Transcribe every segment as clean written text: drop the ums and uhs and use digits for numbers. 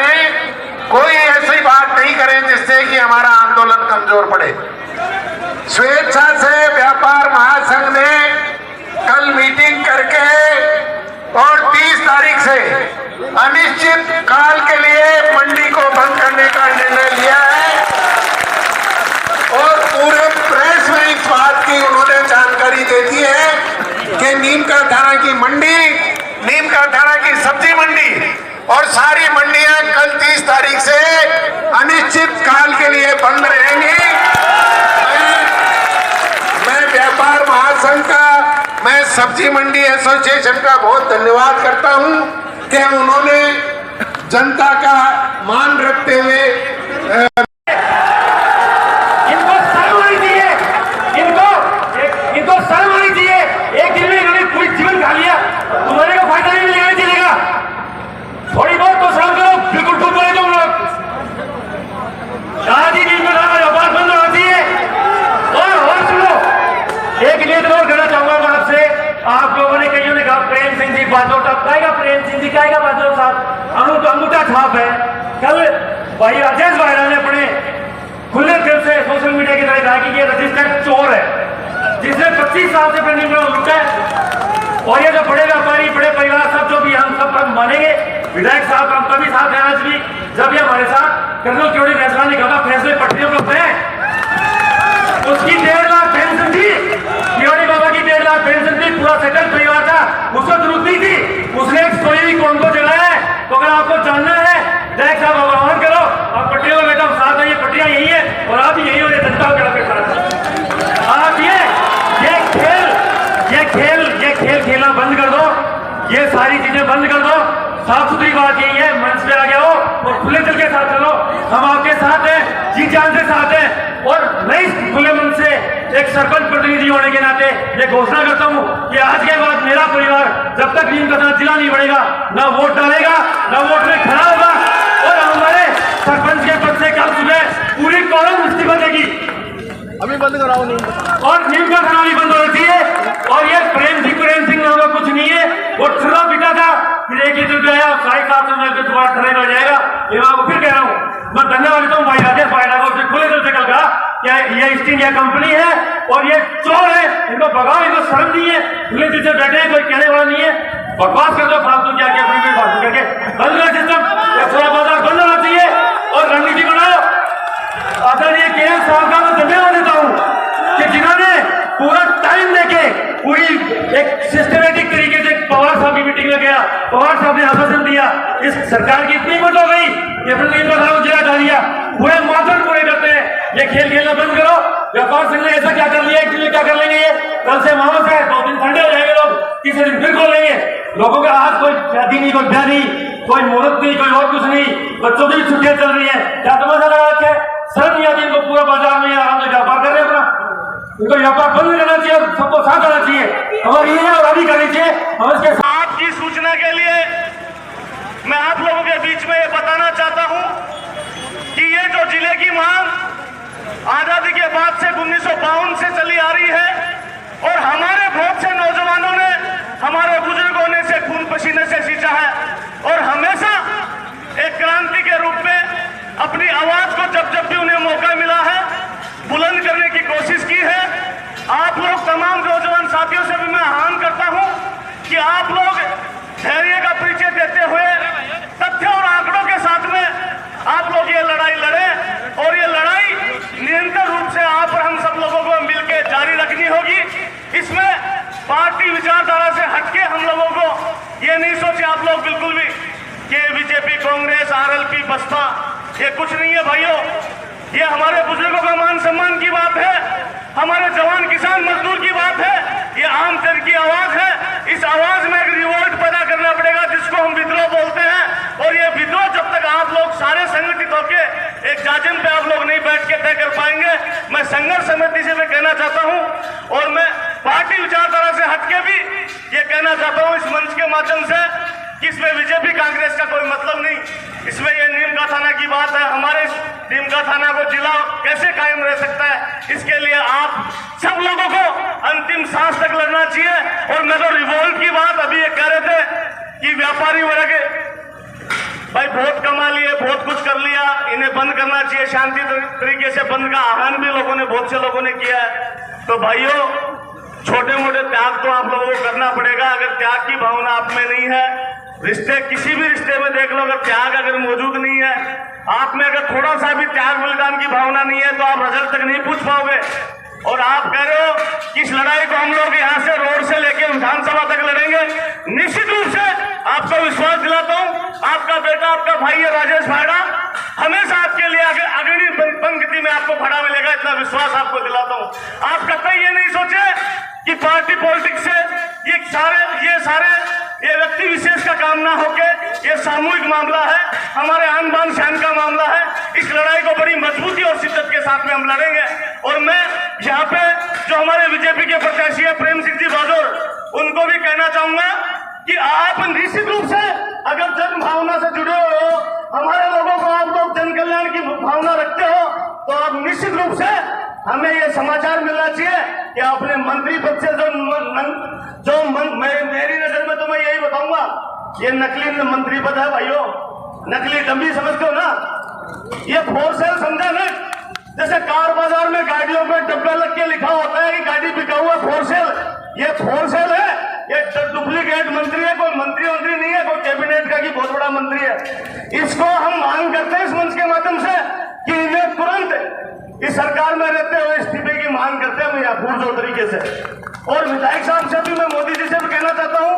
करें, कोई ऐसी बात नहीं करें जिससे कि हमारा आंदोलन कमजोर पड़े। स्वेच्छा से व्यापार महासंघ ने कल मीटिंग करके और 30 तारीख से अनिश्चित काल के लिए मंडी को बंद करने का निर्णय लिया है और पूरे प्रेस में इस बात की उन्होंने जानकारी दे दी है कि नीमका थाना की मंडी, नीमका थाना की सब्जी मंडी और सारी मंडियां कल 30 तारीख से अनिश्चित काल के लिए बंद रहेंगी। मैं व्यापार महासंघ का, मैं सब्जी मंडी एसोसिएशन का बहुत धन्यवाद करता हूं कि उन्होंने जनता का मान रखते हुए इनको सरमानी दिए, इनको सरमानी दिए। एक दिन में इन्होंने पूरी जीवन खा लिया, तुम्हारे को फायदा नहीं मिलेगा, चलेगा। थोड़ी बहुत तो शर्म करो, बिल्कुल डूब रहे तुम लोग। शादी नीम का व्यापार बंद होना चाहिए। और सुनो, एक लिए तो कहना चाहूंगा मैं आपसे, आप लोगों ने कईयों ने कहा प्रेम सिंह जी बादल साहब, कहेगा प्रेम सिंह जी, कहेगा बादल साहब अंगूठा छाप है। कल भाई राजेश वायरा ने अपने खुले दिल से सोशल मीडिया की तरह कहा कि ये रजिस्टर्ड चोर है, जिसने 25 साल से अपने नियम लूटा है। और ये जो बड़े व्यापारी, बड़े परिवार सब जो भी हम सब मानेंगे, विधायक साहब हम कभी साथ देना चाहिए। जब ये हमारे साथ कर्नल क्योड़ी फैसला ने कहा फैसले पटरियों को है, उसकी 1.5 लाख पेंशन थी, क्योड़ी बाबा की 1.5 लाख पेंशन थी, पूरा सेटल परिवार था, उसको जरूरत नहीं थी। उसने एक स्टोरी भी कौन को जगह है, तो अगर आपको जानना है विधायक साहब आह्वान करो, आप पटरियों में बेटा साथ है, ये पटरियां यही है और आप यही हो, ये जनता के साथ आप ये खेलना बंद कर दो, ये सारी चीजें बंद कर दो। साफ सुथरी बात यही है, मंच पे आ गया हो और खुले दिल के साथ चलो, हम आपके साथ हैं, जी जान से साथ हैं। और मैं इस खुले मन से एक सरपंच प्रतिनिधि होने के नाते ये घोषणा करता हूं कि आज के बाद मेरा परिवार जब तक नीम का थाना जिला नहीं बढ़ेगा, ना वोट डालेगा, ना वोट में खड़ा होगा। और हमारे सरपंच के पद से कल सुबह पूरी कॉलम इस्तीफा देगी, अभी बंद कराओ नीम, और नीम का थाना भी बंद होना चाहिए। और ये प्रेम सिंह नाम का कुछ नहीं है, वो ठुर्रा पिटा था, फिर एक ही दिन आया, साढ़े 700 में दोबारा ठहरे हो जाएगा। ये मैं आपको फिर कह रहा हूँ, मैं धन्यवाद देता हूँ भाई राजेश पायरा को, उसने खुले दिल से कल कहा कि ये ईस्ट इंडिया कंपनी है और ये चोर है, इनको भगाओ, इनको शर्म नहीं है, खुले दिल से बैठे हैं, कोई कहने वाला नहीं है। बकवास कर दो फालतू क्या क्या अपनी फालतू करके बंद करो सिस्टम, थोड़ा बाजार बंद होना चाहिए और रणनीति बनाओ। आदरणीय केएल साहब का मैं धन्यवाद देता हूँ कि जिन्होंने पूरा टाइम लेके पूरी एक सिस्टमेटिक तरीके से पवार साहब की मीटिंग में गया, पवार साहब ने आश्वासन दिया, इस सरकार की इतनी हिम्मत हो गई कि अपने नीम का थाना जिला डाल दिया, पूरे माध्यम पूरे करते हैं। ये खेल खेलना बंद करो। व्यापार संघ ने ऐसा क्या कर लिया, एक दिन में क्या कर लेंगे, कल से मामला है, 2 दिन ठंडे हो जाएंगे लोग, तीसरे दिन फिर खोल लेंगे। लोगों के हाथ कोई शादी नहीं, कोई ब्याह नहीं, कोई मुहूर्त नहीं, कोई और कुछ नहीं, बच्चों की भी छुट्टियां चल रही है, क्या तमाशा लगा रखा है? सर नहीं आती, इनको पूरा बाजार में आराम से व्यापार कर रहे हैं अपना, इनको व्यापार बंद करना चाहिए और सबको साथ आना चाहिए, हमारी ये और आदि करनी चाहिए। हम इसके साथ की सूचना के लिए मैं आप लोगों के बीच में ये बताना चाहता हूं कि ये जो जिले की मांग आजादी के बाद से 1952 से चली आ रही है और हमारे बहुत से नौजवानों ने, हमारे बुजुर्गों ने इसे खून पसीने से सींचा है और हमेशा एक क्रांति के रूप में अपनी आवाज को जब जब भी उन्हें मौका मिला है बुलंद करने की कोशिश की है। आप लोग तमाम नौजवान साथियों से भी मैं आह्वान करता हूं कि आप लोग धैर्य का परिचय देते हुए तथ्य और आंकड़ों के साथ में आप लोग ये लड़ाई लड़ें और ये लड़ाई निरंतर रूप से आप और हम सब लोगों को मिलकर जारी रखनी होगी। इसमें पार्टी विचारधारा से हटके हम लोगों को ये नहीं सोचे आप लोग बिल्कुल भी कि बीजेपी, कांग्रेस, आरएलपी, बसपा, ये कुछ नहीं है भाइयों। ये हमारे बुजुर्गों का मान सम्मान की बात है, हमारे जवान किसान मजदूर की बात है, ये आम जन की आवाज है। इस आवाज में एक रिवोल्ट पैदा करना पड़ेगा जिसको हम विद्रोह बोलते हैं। और ये विद्रोह जब तक आप लोग सारे संगठित होकर एक जाजिम पे आप लोग नहीं बैठ के तय कर पाएंगे। मैं संघर्ष समिति से मैं कहना चाहता हूं और मैं पार्टी विचारधारा से हटके भी ये कहना चाहता हूं इस मंच के माध्यम से कि इसमें बीजेपी कांग्रेस का कोई मतलब नहीं, इसमें ये नीम का थाना की बात है। हमारे नीम का थाना को जिला कैसे कायम रह सकता है, इसके लिए आप सब लोगों को अंतिम सांस तक लड़ना चाहिए। और मैं तो रिवोल्ट की बात अभी ये कह रहे थे कि व्यापारी वर्ग भाई वोट कमा लिए, बहुत कुछ कर लिया, इन्हें बंद करना चाहिए, शांति तरीके से बंद का आह्वान भी लोगों ने, बहुत से लोगों ने किया है। तो भाइयों, छोटे मोटे त्याग तो आप लोगों को करना पड़ेगा। अगर त्याग की भावना आप में नहीं है, रिश्ते, किसी भी रिश्ते में देख लो, अगर त्याग अगर मौजूद नहीं है आप में, अगर थोड़ा सा भी त्याग बलिदान की भावना नहीं है, तो आप रिजल्ट तक नहीं पूछ पाओगे। और आप कह रहे हो कि इस लड़ाई को हम लोग यहाँ से रोड से लेकर विधानसभा तक लड़ेंगे। निश्चित रूप से आपको विश्वास दिलाता हूँ, आपका बेटा, आपका भाई है राजेश भाड़ा, हमेशा आपके लिए अग्रणी पंक्ति में आपको खड़ा मिलेगा, इतना विश्वास आपको दिलाता हूँ। आप कतई ये नहीं सोचे कि पार्टी पॉलिटिक्स से ये व्यक्ति विशेष का काम ना होके ये सामूहिक मामला है, हमारे आन बान शान का मामला है। इस लड़ाई को बड़ी मजबूती और शिद्दत के साथ में हम लड़ेंगे। और मैं यहाँ पे जो हमारे बीजेपी के प्रत्याशी है प्रेम सिंह जी बहादुर, उनको भी कहना चाहूंगा कि आप निश्चित रूप से अगर जन भावना से जुड़े हो, हमारे लोगों को आप लोग जन कल्याण की भावना रखते हो, तो आप निश्चित रूप से हमें ये समाचार मिलना चाहिए कि आपने मंत्री पद से मेरी नजर में तो मैं यही बताऊंगा, ये नकली मंत्री पद है भाइयों, नकली डम्मी समझते हो ना, ये फोर सेल समझा ना। जैसे कार बाजार में गाड़ियों पे डब्बे लग के लिखा होता है कि गाड़ी बिका हुआ फोर सेल, ये फोर सेल है, ये डुप्लीकेट मंत्री है, कोई मंत्री नहीं है, कोई कैबिनेट का की बहुत बड़ा मंत्री है। इसको हम मांग करते हैं इस मंच के माध्यम से कि इन्हें तुरंत इस सरकार में रहते हुए इस्तीफे की मांग करते हैं या पुरजोर तरीके से। और विधायक साहब से भी मैं मोदी जी से भी कहना चाहता हूं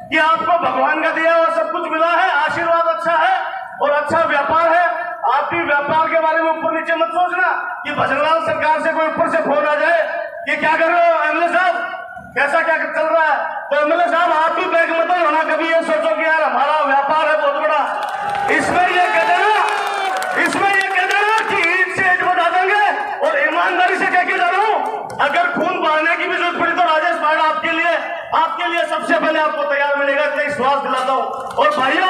कि आपको भगवान का दिया हुआ सब कुछ मिला है, आशीर्वाद अच्छा है और अच्छा व्यापार है। आप भी व्यापार के बारे में ऊपर नीचे मत सोचना कि भजनलाल सरकार से कोई ऊपर से फोन आ जाए कि क्या कर रहे हो एमएलए साहब, कैसा क्या चल रहा है। तो एमएलए साहब आप भी बैग मत होना, कभी ये सोचो कि यार हमारा व्यापार है बहुत बड़ा। इसमें ये कह देना कि ईट से ईट बता देंगे। और ईमानदारी से कह के जा रहा हूं, अगर खून बहाने की भी जरूरत पड़ी तो राजेश भाड़ा आपके लिए सबसे पहले आपको तैयार मिलेगा, इतना विश्वास दिलाता हूं। और भाइयों,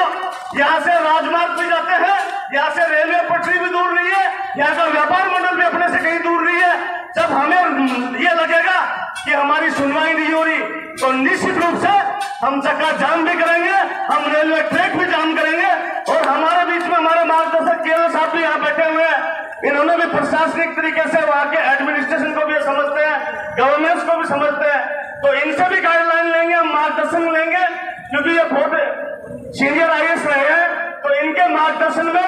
यहाँ से राजमार्ग भी जाते हैं, यहाँ से रेलवे पटरी भी दूर नहीं है, यहाँ का व्यापार मंडल भी अपने से कहीं दूर नहीं है। जब हमें ये लगेगा कि हमारी सुनवाई नहीं हो रही, तो निश्चित रूप से हम चक्का जाम भी करेंगे, हम रेलवे ट्रैक भी जाम करेंगे। और हमारे बीच में हमारे मार्गदर्शक केएल साहब भी यहाँ बैठे हुए हैं, इन्होंने भी प्रशासनिक तरीके से वहां के एडमिनिस्ट्रेशन को भी समझते हैं, गवर्नेंस को भी समझते हैं, तो इनसे भी गाइडलाइन लेंगे, हम मार्गदर्शन लेंगे, क्योंकि ये बहुत सीनियर आईएएस रहे हैं। तो इनके मार्गदर्शन में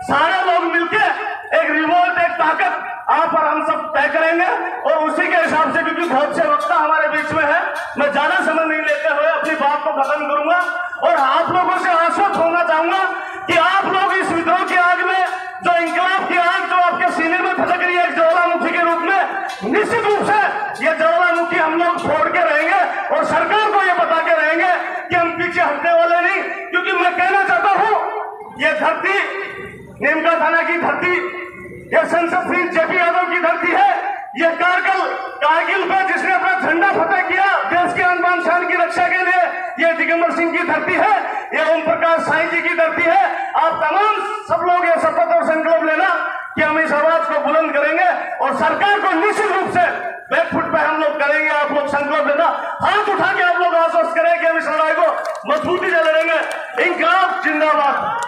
सारे लोग मिलकर एक रिवोल्ट, एक ताकत आप और हम सब तय करेंगे। और उसी के हिसाब से, क्योंकि बहुत से वक्ता हमारे बीच में है, मैं ज्यादा समय नहीं लेते हुए अपनी बात को खत्म करूंगा। और आप लोगों से आश्वस्त होना चाहूंगा कि आप लोग इस विद्रोह की आग में, जो इंकलाब की आग जो आपके सीने में खटक रही है एक ज्वालामुखी के रूप में, निश्चित रूप से ये ज्वालामुखी हम लोग छोड़ के रहेंगे और सरकार को ये बता के रहेंगे कि हम पीछे हटने वाले नहीं। क्योंकि मैं कहना चाहता हूं, ये धरती नीमका थाना की धरती, ये संसद श्री जेपी यादव की धरती है, ये कारगिल पे जिसने अपना झंडा फतेह किया देश के आन बान शान की रक्षा के लिए, ये दिगंबर सिंह की धरती है, ये ओम प्रकाश साईं जी की धरती है। आप तमाम सब लोग ये शपथ और संकल्प लेना कि हम इस आवाज को बुलंद करेंगे और सरकार को निश्चित रूप से बैकफुट पे हम लोग करेंगे। आप लोग संकल्प लेना, हाथ उठा के आप लोग आश्वस्त करें कि हम इस लड़ाई को मजबूती से लड़ेंगे। इंकलाब जिंदाबाद।